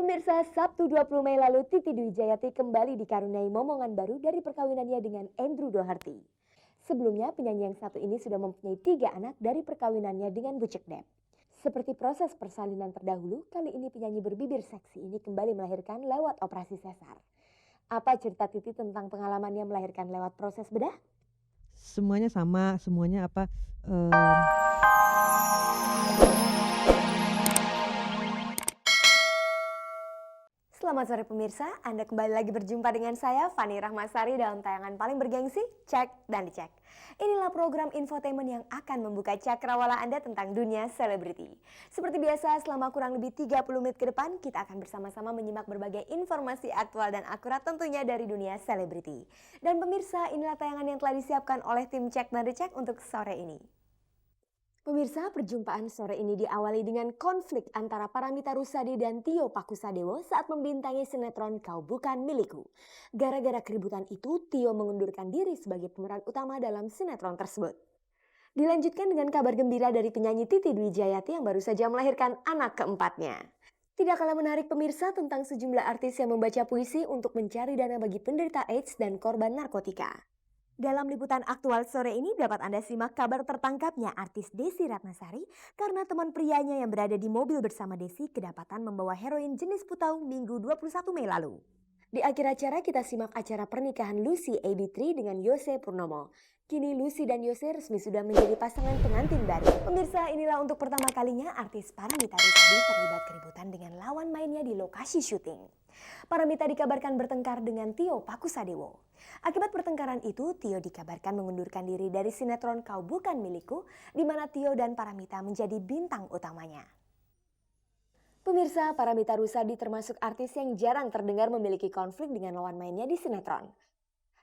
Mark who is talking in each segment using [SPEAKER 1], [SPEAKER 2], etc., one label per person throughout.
[SPEAKER 1] Pemirsa, Sabtu 20 Mei lalu Titi Dwi Jayati kembali dikaruniai momongan baru dari perkawinannya dengan Andrew Doherty. Sebelumnya, penyanyi yang satu ini sudah mempunyai 3 anak dari perkawinannya dengan Bucek Depp. Seperti proses persalinan terdahulu, kali ini penyanyi berbibir seksi ini kembali melahirkan lewat operasi sesar. Apa cerita Titi tentang pengalamannya melahirkan lewat proses bedah?
[SPEAKER 2] Semuanya sama, semuanya apa,
[SPEAKER 1] Selamat sore pemirsa, Anda kembali lagi berjumpa dengan saya Fani Rahmasari dalam tayangan paling bergengsi, Cek dan Dicek. Inilah program infotainment yang akan membuka cakrawala Anda tentang dunia selebriti. Seperti biasa, selama kurang lebih 30 menit ke depan, kita akan bersama-sama menyimak berbagai informasi aktual dan akurat tentunya dari dunia selebriti. Dan pemirsa, inilah tayangan yang telah disiapkan oleh tim Cek dan Dicek untuk sore ini. Pemirsa, perjumpaan sore ini diawali dengan konflik antara Paramita Rusady dan Tio Pakusadewo saat membintangi sinetron Kau Bukan Milikku. Gara-gara keributan itu, Tio mengundurkan diri sebagai pemeran utama dalam sinetron tersebut. Dilanjutkan dengan kabar gembira dari penyanyi Titi Dwi Jayati yang baru saja melahirkan anak keempatnya. Tidak kalah menarik pemirsa tentang sejumlah artis yang membaca puisi untuk mencari dana bagi penderita AIDS dan korban narkotika. Dalam liputan aktual sore ini dapat Anda simak kabar tertangkapnya artis Desi Ratnasari karena teman prianya yang berada di mobil bersama Desi kedapatan membawa heroin jenis putau Minggu 21 Mei lalu. Di akhir acara kita simak acara pernikahan Lucy AB3 dengan Yose Purnomo. Kini Lucy dan Yose resmi sudah menjadi pasangan pengantin baru. Pemirsa, inilah untuk pertama kalinya artis Paramita Rusady terlibat keributan dengan lawan mainnya di lokasi syuting. Paramita dikabarkan bertengkar dengan Tio Pakusadewo. Akibat pertengkaran itu, Tio dikabarkan mengundurkan diri dari sinetron Kau Bukan Milikku, di mana Tio dan Paramita menjadi bintang utamanya. Pemirsa, Paramita Rusady termasuk artis yang jarang terdengar memiliki konflik dengan lawan mainnya di sinetron.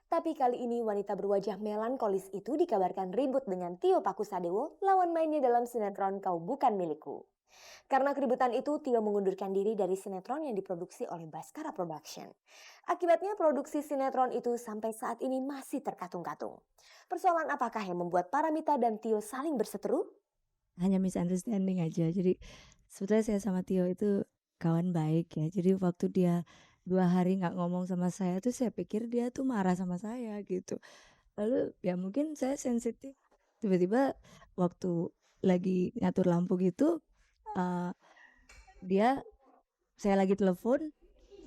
[SPEAKER 1] Tapi kali ini wanita berwajah melankolis itu dikabarkan ribut dengan Tio Pakusadewo, lawan mainnya dalam sinetron Kau Bukan Milikku. Karena keributan itu, Tio mengundurkan diri dari sinetron yang diproduksi oleh Baskara Production. Akibatnya produksi sinetron itu sampai saat ini masih terkatung-katung. Persoalan apakah yang membuat Paramita dan Tio saling berseteru?
[SPEAKER 3] Hanya misunderstanding aja. Jadi sebetulnya saya sama Tio itu kawan baik ya. Jadi waktu dia 2 hari nggak ngomong sama saya tuh saya pikir dia tuh marah sama saya gitu. Lalu ya mungkin saya sensitif. Tiba-tiba waktu lagi ngatur lampu gitu, dia saya lagi telepon,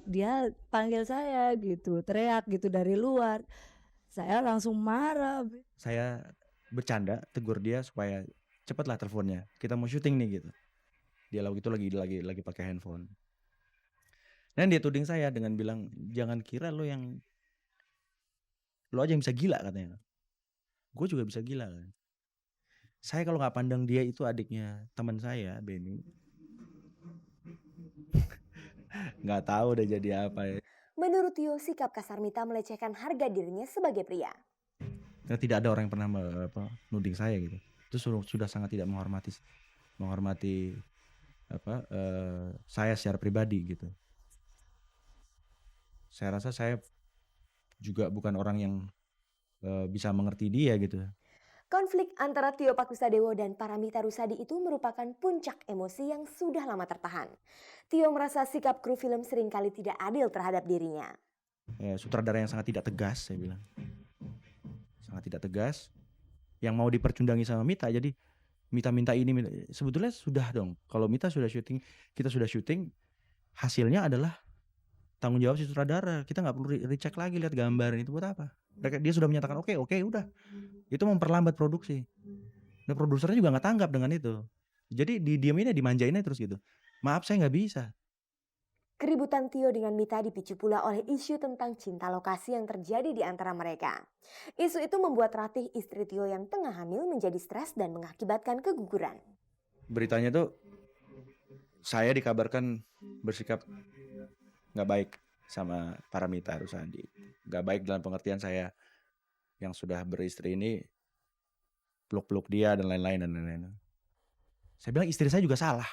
[SPEAKER 3] dia panggil saya gitu, teriak gitu dari luar. Saya langsung marah.
[SPEAKER 4] Saya bercanda tegur dia supaya cepatlah teleponnya, kita mau syuting nih gitu. Dia waktu itu lagi pakai handphone. Dan dia tuding saya dengan bilang, jangan kira lo aja yang bisa gila katanya. Gue juga bisa gila kan. Saya kalau nggak pandang dia itu adiknya teman saya, Benny. Nggak tahu udah jadi apa ya.
[SPEAKER 1] Menurut Tio, sikap kasar Mita melecehkan harga dirinya sebagai pria.
[SPEAKER 4] Karena tidak ada orang yang pernah nuding saya gitu. Itu sudah sangat tidak menghormati saya secara pribadi gitu. Saya rasa saya juga bukan orang yang bisa mengerti dia gitu.
[SPEAKER 1] Konflik antara Tio Pakusadewo dan Paramita Rusady itu merupakan puncak emosi yang sudah lama tertahan. Tio merasa sikap kru film seringkali tidak adil terhadap dirinya.
[SPEAKER 4] Ya, sutradara yang sangat tidak tegas, saya bilang. Sangat tidak tegas. Yang mau dipercundangi sama Mita, jadi Mita minta ini. Sebetulnya sudah dong. Kalau Mita sudah syuting, kita sudah syuting, hasilnya adalah tanggung jawab si sutradara. Kita nggak perlu recheck lagi lihat gambar itu buat apa. Dia sudah menyatakan oke udah. Itu memperlambat produksi. Dan produsernya juga nggak tanggap dengan itu. Jadi didiaminnya, dimanjainnya terus gitu. Maaf saya nggak bisa.
[SPEAKER 1] Keributan Tio dengan Mita dipicu pula oleh isu tentang cinta lokasi yang terjadi di antara mereka. Isu itu membuat Ratih, istri Tio yang tengah hamil, menjadi stres dan mengakibatkan keguguran.
[SPEAKER 4] Beritanya tuh saya dikabarkan bersikap nggak baik sama Paramita Rusady. Nggak baik dalam pengertian saya yang sudah beristri ini peluk-peluk dia dan lain-lain. Saya bilang istri saya juga salah.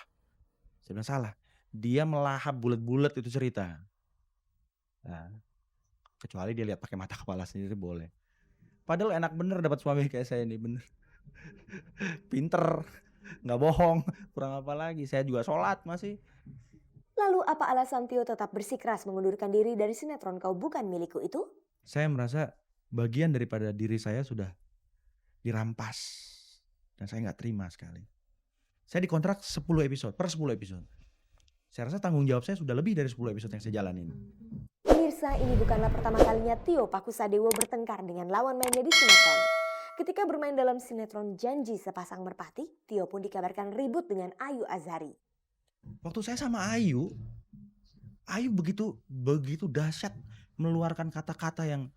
[SPEAKER 4] Saya bilang salah. Dia melahap bulat-bulat itu cerita. Nah, kecuali dia lihat pakai mata kepala sendiri boleh. Padahal enak bener dapat suami kayak saya ini, bener. Pinter, nggak bohong, kurang apa lagi. Saya juga sholat masih.
[SPEAKER 1] Lalu apa alasan Tio tetap bersikeras mengundurkan diri dari sinetron Kau Bukan Milikku itu?
[SPEAKER 4] Saya merasa bagian daripada diri saya sudah dirampas. Dan saya nggak terima sekali. Saya dikontrak 10 episode, per 10 episode. Saya rasa tanggung jawab saya sudah lebih dari 10 episode yang saya jalanin.
[SPEAKER 1] Pemirsa, ini bukanlah pertama kalinya Tio Pakusadewo bertengkar dengan lawan mainnya di sinetron. Ketika bermain dalam sinetron Janji Sepasang Merpati, Tio pun dikabarkan ribut dengan Ayu Azhari.
[SPEAKER 4] Waktu saya sama Ayu begitu dahsyat mengeluarkan kata-kata yang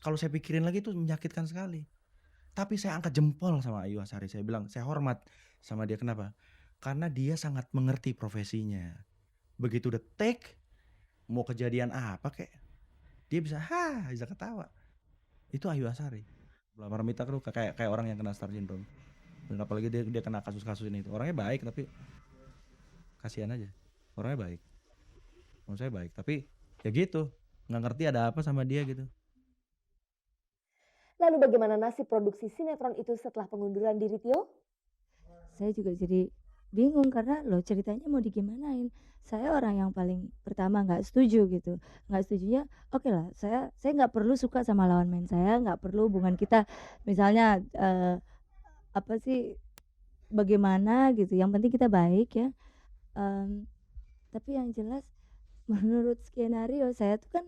[SPEAKER 4] kalau saya pikirin lagi itu menyakitkan sekali. Tapi saya angkat jempol sama Ayu Azhari. Saya bilang saya hormat sama dia. Kenapa? Karena dia sangat mengerti profesinya. Begitu udah take, mau kejadian apa kek, dia bisa ketawa. Itu Ayu Azhari. Paramita tuh kayak orang yang kena star syndrome. Dan apalagi dia kena kasus-kasus ini. Orangnya baik tapi kasihan aja. Orangnya baik. Menurut saya baik. Tapi ya gitu. Nggak ngerti ada apa sama dia gitu.
[SPEAKER 1] Lalu bagaimana nasib produksi sinetron itu setelah pengunduran diri Tio?
[SPEAKER 3] Saya juga jadi bingung karena loh ceritanya mau digimanain. Saya orang yang paling pertama nggak setuju gitu. Nggak setujunya oke lah saya nggak perlu suka sama lawan main saya, nggak perlu hubungan kita misalnya apa sih bagaimana gitu. Yang penting kita baik ya. Tapi yang jelas menurut skenario saya tuh kan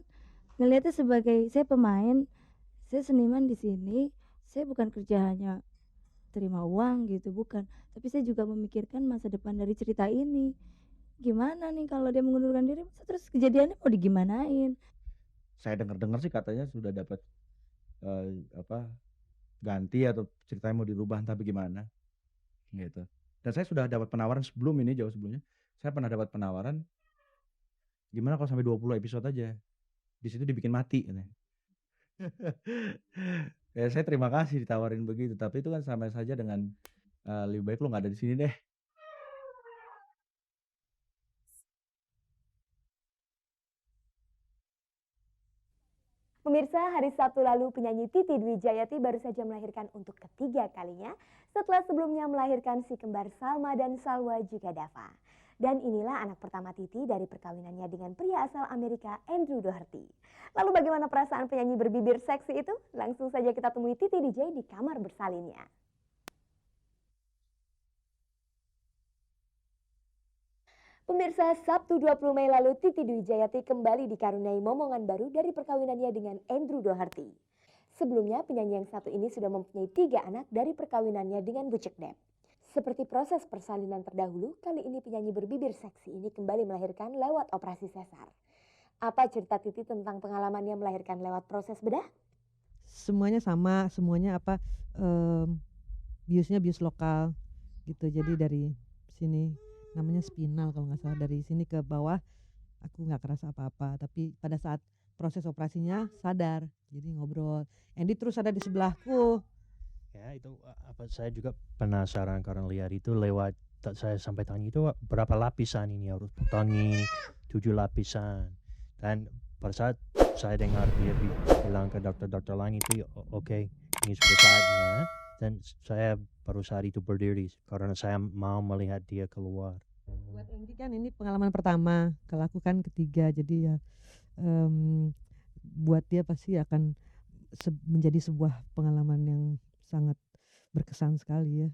[SPEAKER 3] ngelihatnya sebagai saya pemain, saya seniman di sini, saya bukan kerja hanya terima uang gitu, bukan. Tapi saya juga memikirkan masa depan dari cerita ini. Gimana nih kalau dia mengundurkan diri, masa terus kejadiannya mau digimanain?
[SPEAKER 4] Saya dengar sih katanya sudah dapat ganti atau ceritanya mau dirubah entah bagaimana gitu. Dan saya sudah dapat penawaran sebelum ini, jauh sebelumnya. Saya pernah dapat penawaran gimana kalau sampai 20 episode aja. Di situ dibikin mati katanya. Ya saya terima kasih ditawarin begitu, tapi itu kan sama saja dengan lebih baik lu nggak ada di sini deh.
[SPEAKER 1] Pemirsa, hari Sabtu lalu penyanyi Titi Dwi Jayati baru saja melahirkan untuk ketiga kalinya setelah sebelumnya melahirkan si kembar Salma dan Salwa juga Dava. Dan inilah anak pertama Titi dari perkawinannya dengan pria asal Amerika Andrew Doherty. Lalu bagaimana perasaan penyanyi berbibir seksi itu? Langsung saja kita temui Titi DJ di kamar bersalinnya. Pemirsa, Sabtu 20 Mei lalu Titi Dwi Jayati kembali dikaruniai momongan baru dari perkawinannya dengan Andrew Doherty. Sebelumnya penyanyi yang satu ini sudah mempunyai 3 anak dari perkawinannya dengan Bucek Dep. Seperti proses persalinan terdahulu, kali ini penyanyi berbibir seksi ini kembali melahirkan lewat operasi sesar. Apa cerita Titi tentang pengalamannya melahirkan lewat proses bedah?
[SPEAKER 2] Semuanya sama, semuanya biusnya bius lokal gitu. Jadi dari sini namanya spinal kalau nggak salah, dari sini ke bawah aku nggak kerasa apa-apa, tapi pada saat proses operasinya sadar, jadi ngobrol. Andy terus ada di sebelahku.
[SPEAKER 5] Ya itu saya juga penasaran karena lihat itu lewat saya sampai tanya itu berapa lapisan ini harus potongin 7 lapisan. Dan pada saat saya dengar dia bilang ke dokter-dokter lain itu oke, ini sudah saatnya, dan saya baru saat itu berdiri karena saya mau melihat dia keluar.
[SPEAKER 2] Buat Andy kan ini pengalaman pertama, kalau aku kan ketiga, jadi ya buat dia pasti akan menjadi sebuah pengalaman yang sangat berkesan sekali ya.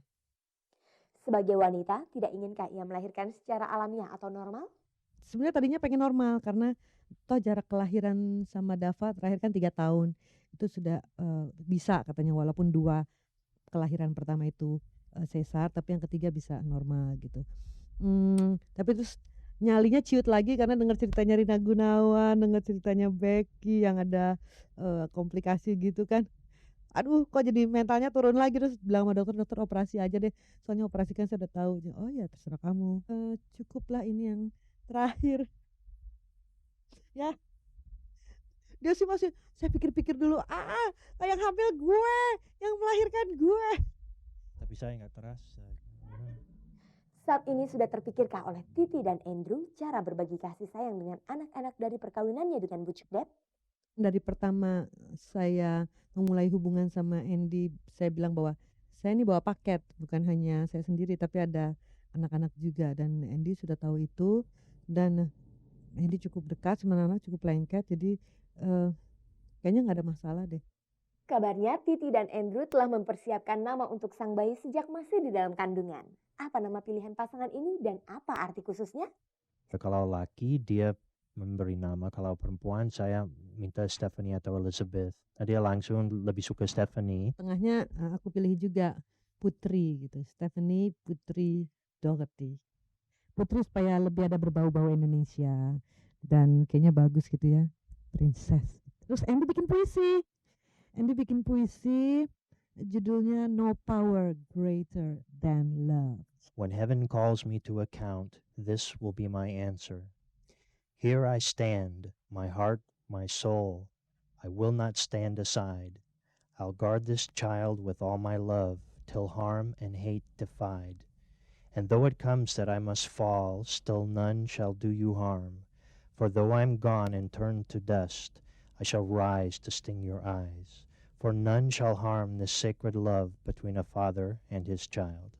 [SPEAKER 1] Sebagai wanita, tidak inginkah ia melahirkan secara alamiah atau normal?
[SPEAKER 2] Sebenarnya tadinya pengen normal karena toh jarak kelahiran sama Dava terakhir kan 3 tahun. Itu sudah bisa katanya, walaupun 2 kelahiran pertama itu sesar, tapi yang ketiga bisa normal gitu. Tapi terus nyalinya ciut lagi karena dengar ceritanya Rina Gunawan, dengar ceritanya Becky yang ada komplikasi gitu kan. Aduh, kok jadi mentalnya turun lagi, terus bilang sama dokter, "Dokter operasi aja deh, soalnya operasi kan saya udah tahu." "Oh ya terserah kamu, cukuplah ini yang terakhir." Ya, dia sih masih, saya pikir-pikir dulu, yang hamil gue, yang melahirkan gue.
[SPEAKER 5] Tapi saya nggak terasa.
[SPEAKER 1] Saat ini sudah terpikirkah oleh Titi dan Andrew cara berbagi kasih sayang dengan anak-anak dari perkawinannya dengan Bucek Dep?
[SPEAKER 2] Dari pertama saya memulai hubungan sama Andy, saya bilang bahwa saya ini bawa paket, bukan hanya saya sendiri tapi ada anak-anak juga, dan Andy sudah tahu itu. dan Andy cukup dekat sama anak, cukup lengket, jadi kayaknya nggak ada masalah deh.
[SPEAKER 1] Kabarnya Titi dan Andrew telah mempersiapkan nama untuk sang bayi sejak masih di dalam kandungan. Apa nama pilihan pasangan ini dan apa arti khususnya?
[SPEAKER 5] Kalau laki dia memberi nama, kalau perempuan saya minta Stephanie atau Elizabeth. Dia langsung lebih suka Stephanie.
[SPEAKER 2] Tengahnya aku pilih juga Putri gitu, Stephanie Putri Doherty. Putri supaya lebih ada berbau-bau Indonesia dan kayaknya bagus gitu ya, princess. Terus Andy bikin puisi judulnya No Power Greater Than Love.
[SPEAKER 5] When heaven calls me to account, this will be my answer. Here I stand, my heart, my soul. I will not stand aside. I'll guard this child with all my love, till harm and hate defied. And though it comes that I must fall, still none shall do you harm. For though I'm gone and turned to dust, I shall rise to sting your eyes. For none shall harm this sacred love between a father and his child.